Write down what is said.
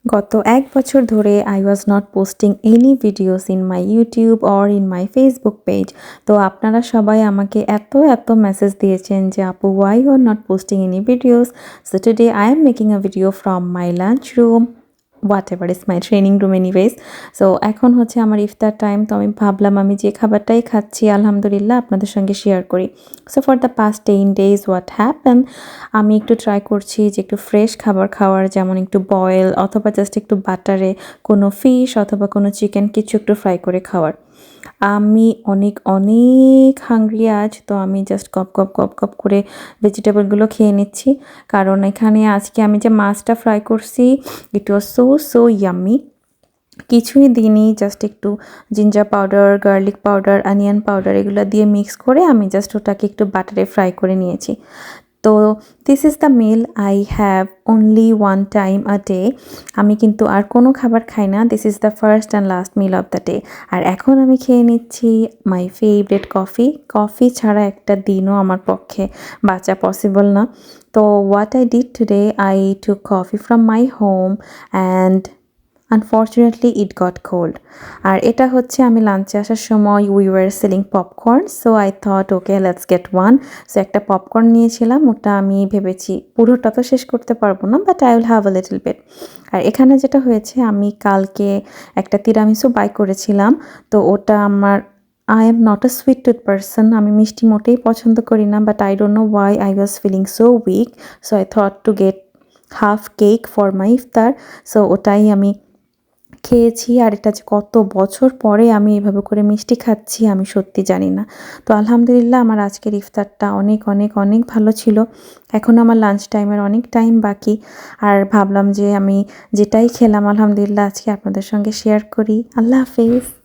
গত ১ বছর ধরে I was not posting any videos in my YouTube or in my Facebook page. তো আপনারা সবাই আমাকে এত মেসেজ দিয়েছেন যে আপু why you are not posting any videos? So today I am making a video from my lunch room. Whatever is my training room anyways. So এখন হচ্ছে আমার ইফতার টাইম, তো আমি ভাবলাম আমি যে খাবারটাই খাচ্ছি আলহামদুলিল্লাহ আপনাদের সঙ্গে শেয়ার করি। So for the past 10 days what happened, আমি একটু ট্রাই করছি যে একটু ফ্রেশ খাবার খাওয়ার, যেমন একটু বয়েল অথবা জাস্ট একটু বাটারে কোনো ফিশ অথবা কোনো চিকেন কিছু একটু ফ্রাই করে খাওয়ার। আমি অনেক হাংরি আজ, তো আমি জাস্ট গপ করে ভেজিটেবলগুলো খেয়ে নিচ্ছি, কারণ এখানে আজকে আমি যে মাছটা ফ্রাই করছি ইট ওয়াজ সো ইয়াম্মি। কিছুই দিইনি, জাস্ট একটু ginger powder, garlic powder, onion powder এগুলো দিয়ে মিক্স করে আমি জাস্ট ওটাকে একটু বাটারে ফ্রাই করে নিয়েছি। তো this is the meal I have only one time a day. আমি কিন্তু আর কোনো খাবার খাই না, this is the first and last meal of the day. আর এখন আমি খেয়ে নিচ্ছি মাই ফেভারিট কফি ছাড়া একটা দিনও আমার পক্ষে বাঁচা পসিবল না। তো what I did today, I took coffee from my home and unfortunately it got cold. আর এটা হচ্ছে আমি লাঞ্চে আসার সময় we were selling popcorn, so I thought okay let's get one. So একটা পপকর্ন নিয়েছিলাম, ওটা আমি ভেবেছি পুরোটা তো শেষ করতে পারবো না, but I will have a little bit. আর এখানে যেটা হয়েছে, আমি কালকে একটা তিরামিসু বাই করেছিলাম, তো ওটা আমার I am not a sweet tooth person, আমি মিষ্টি মোটেই পছন্দ করি না, but I don't know why I was feeling so weak, so I thought to get half cake for my iftar. সো ওটাই আমি খেয়েছি। আর এটা যে কত বছর পরে আমি এভাবে করে মিষ্টি খাচ্ছি আমি সত্যি জানি না। তো আলহামদুলিল্লাহ আমার আজকের ইফতারটা অনেক ভালো ছিল। এখন আমার লাঞ্চ টাইমের অনেক টাইম বাকি, আর ভাবলাম যে আমি যেটাই খেলাম আলহামদুলিল্লাহ আজকে আপনাদের সঙ্গে শেয়ার করি। আল্লাহ হাফেজ।